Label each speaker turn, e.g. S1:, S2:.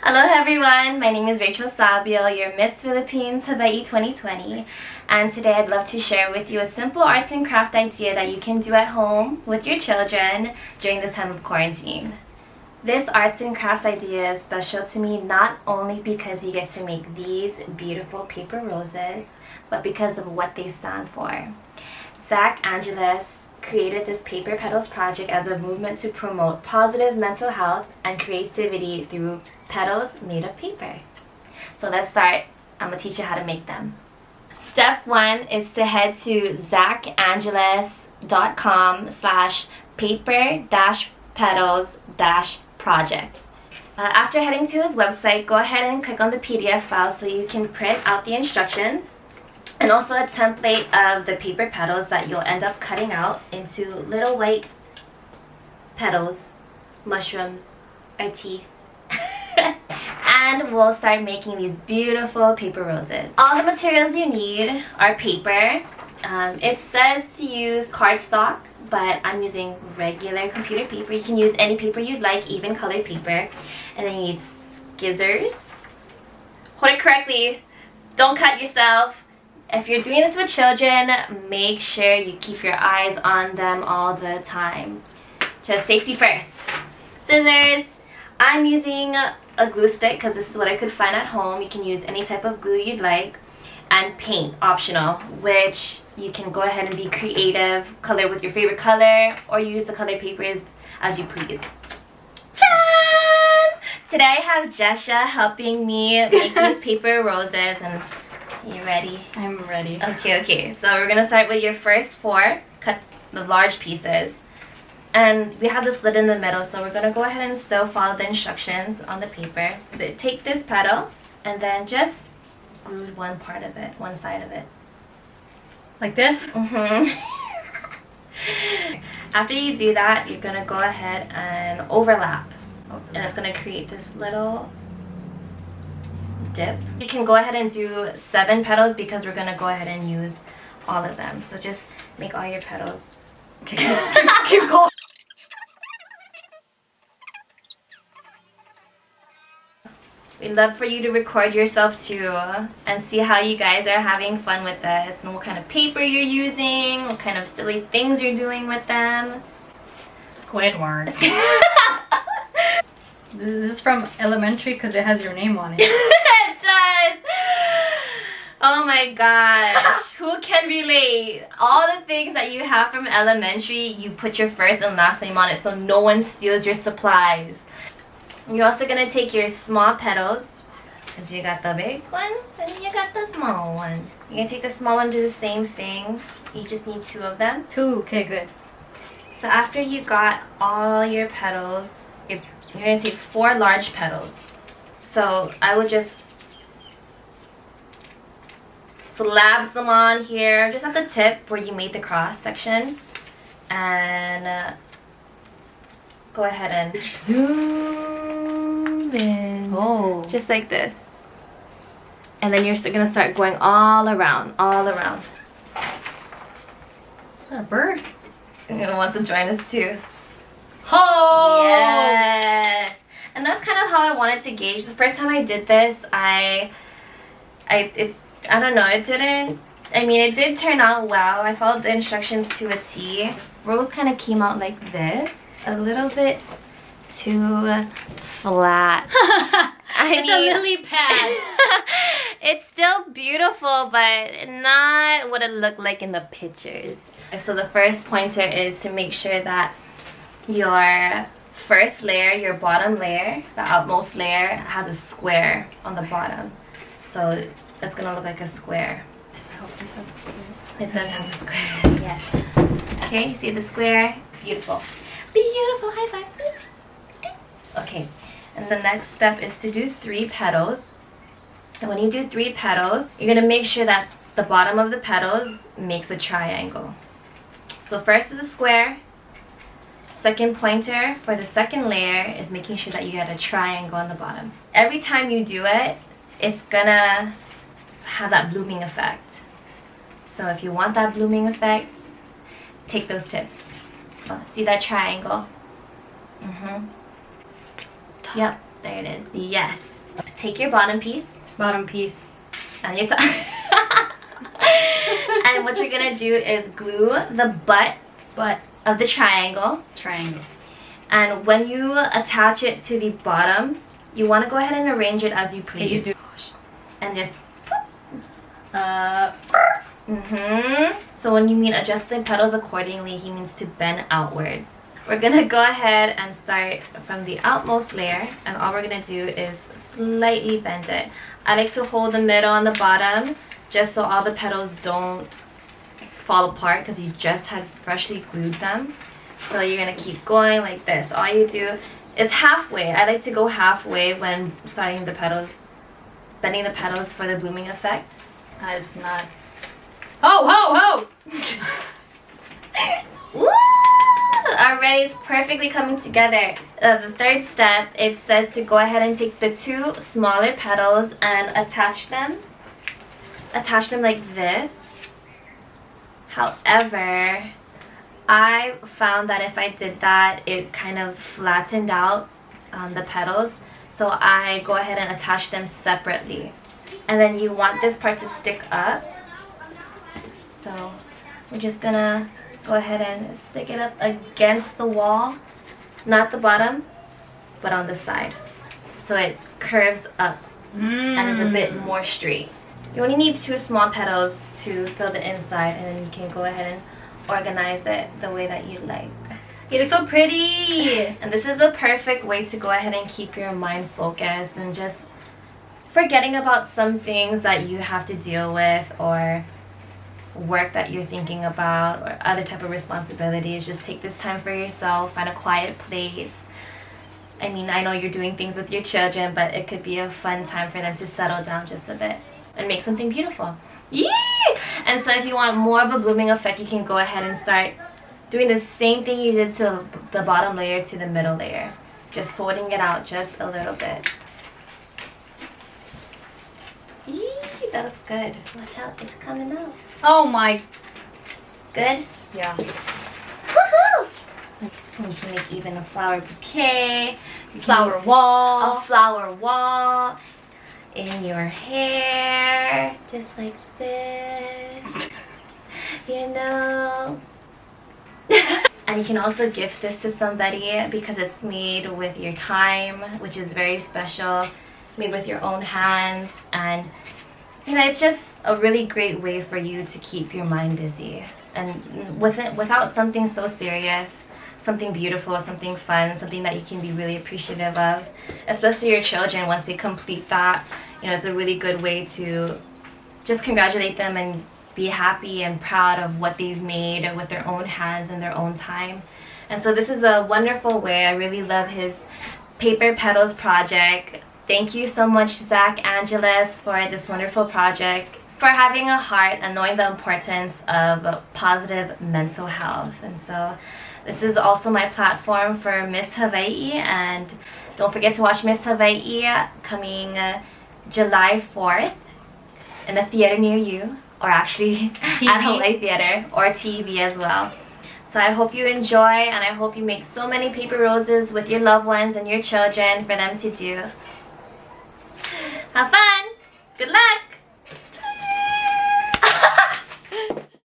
S1: Aloha everyone, my name is Rachel Sabio, your Miss Philippines Hawaii 2020, and today I'd love to share with you a simple arts and craft idea that you can do at home with your children during this time of quarantine. This arts and crafts idea is special to me not only because you get to make these beautiful paper roses, but because of what they stand for. Zach Angeles created this Paper Petals project as a movement to promote positive mental health and creativity through petals made of paper. So let's start. I'm going to teach you how to make them. Step 1 is to head to zachangeles.com/paper-petals-project. After heading to his website, go ahead and click on the PDF file so you can print out the instructions and also a template of the paper petals that you'll end up cutting out into little white petals, mushrooms, or teeth. And we'll start making these beautiful paper roses. All the materials you need are paper. It says to use cardstock, but I'm using regular computer paper. You can use any paper you'd like, even colored paper. And then you need scissors. Hold it correctly. Don't cut yourself. If you're doing this with children, make sure you keep your eyes on them all the time. Just safety first. Scissors. I'm using a glue stick because this is what I could find at home. You can use any type of glue you'd like. And paint, optional, which you can go ahead and be creative, color with your favorite color, or use the colored papers as you please. Tadaan! Today I have Jesha helping me make these paper roses, and you ready?
S2: I'm ready.
S1: Okay. So we're gonna start with your first 4. Cut the large pieces. And we have this lid in the middle, so we're gonna go ahead and still follow the instructions on the paper. So take this petal and then just glue one part of it, one side of it.
S2: Like this?
S1: After you do that, you're gonna go ahead and overlap. And it's gonna create this little dip. You can go ahead and do 7 petals because we're gonna go ahead and use all of them. So just make all your petals.
S2: Keep going.
S1: We'd love for you to record yourself too and see how you guys are having fun with this and what kind of paper you're using, what kind of silly things you're doing with them.
S2: Squidward. This is from elementary because it has your name on it.
S1: It does! Oh my gosh. Who can relate? All the things that you have from elementary, you put your first and last name on it so no one steals your supplies. You're also going to take your small petals, because you got the big one and you got the small one. You're going to take the small one and do the same thing. You just need 2 of them.
S2: 2, okay, good.
S1: So after you got all your petals, you're going to take 4 large petals. So I would just slab them on here, just at the tip where you made the cross section. And go ahead and zoom in.
S2: Oh.
S1: Just like this. And then you're going to start going all around, all around.
S2: Is that a bird?
S1: It wants to join us too.
S2: Oh!
S1: Yes! And that's kind of how I wanted to gauge. The first time I did this, I don't know, it did turn out well. I followed the instructions to a T. Rose kind of came out like this. A little bit too flat.
S2: It's a lily pad.
S1: It's still beautiful, but not what it looked like in the pictures. So the first pointer is to make sure that your first layer, your bottom layer, the outmost layer, has a square on the bottom. So it's gonna look like a square. It does have a square, yes. Okay, see the square? Beautiful. Beautiful, high five. Okay, and the next step is to do 3 petals. And when you do 3 petals, you're gonna make sure that the bottom of the petals makes a triangle. So first is a square. Second pointer for the second layer is making sure that you get a triangle on the bottom. Every time you do it, it's gonna have that blooming effect. So if you want that blooming effect, take those tips. See that triangle? Yep, there it is. Yes. Take your bottom piece
S2: Bottom piece.
S1: and your top. And what you're gonna do is glue the butt
S2: But
S1: of the triangle.
S2: triangle.
S1: And when you attach it to the bottom, you want to go ahead and arrange it as you
S2: Okay, you
S1: please.
S2: do.
S1: And just
S2: Uh,
S1: So when you mean adjust the petals accordingly, he means to bend outwards. We're gonna go ahead and start from the outmost layer, and all we're gonna do is slightly bend it. I like to hold the middle and the bottom just so all the petals don't fall apart because you just had freshly glued them. So you're gonna keep going like this. All you do is halfway. I like to go halfway when starting the petals, bending the petals for the blooming effect.
S2: it's not. Ho, ho, ho!
S1: Woo! Already, it's perfectly coming together. The third step, it says to go ahead and take the two smaller petals and attach them. Attach them like this. However, I found that if I did that, it kind of flattened out the petals. So I go ahead and attach them separately. And then you want this part to stick up. So we're just gonna go ahead and stick it up against the wall, not the bottom, but on the side. So it curves up and is a bit more straight. You only need two small petals to fill the inside, and then you can go ahead and organize it the way that you like.
S2: It looks so pretty.
S1: And this is the perfect way to go ahead and keep your mind focused and just forgetting about some things that you have to deal with, or work that you're thinking about, or other type of responsibilities. Just take this time for yourself, find a quiet place. I mean, I know you're doing things with your children, but it could be a fun time for them to settle down just a bit and make something beautiful. Yee! And so if you want more of a blooming effect, you can go ahead and start doing the same thing you did to the bottom layer to the middle layer. Just folding it out just a little bit. Yee! That looks good. Watch out, it's coming out.
S2: Oh my.
S1: Good?
S2: Yeah.
S1: Woohoo! And you can make even a flower bouquet,
S2: Flower
S1: a
S2: wall.
S1: flower wall in your hair, just like this. You know. And you can also gift this to somebody because it's made with your time, which is very special, made with your own hands, and you know, it's just a really great way for you to keep your mind busy. And without something so serious, something beautiful, something fun, something that you can be really appreciative of, especially your children once they complete that. You know, it's a really good way to just congratulate them and be happy and proud of what they've made with their own hands and their own time. And so this is a wonderful way. I really love his Paper Petals project. Thank you so much, Zach Angeles, for this wonderful project, for having a heart and knowing the importance of positive mental health. And so this is also my platform for Miss Hawaii, and don't forget to watch Miss Hawaii coming July 4th in a theater near you, or actually at Hawaii Theater, or TV as well. So I hope you enjoy, and I hope you make so many paper roses with your loved ones and your children for them to do. Have fun! Good luck!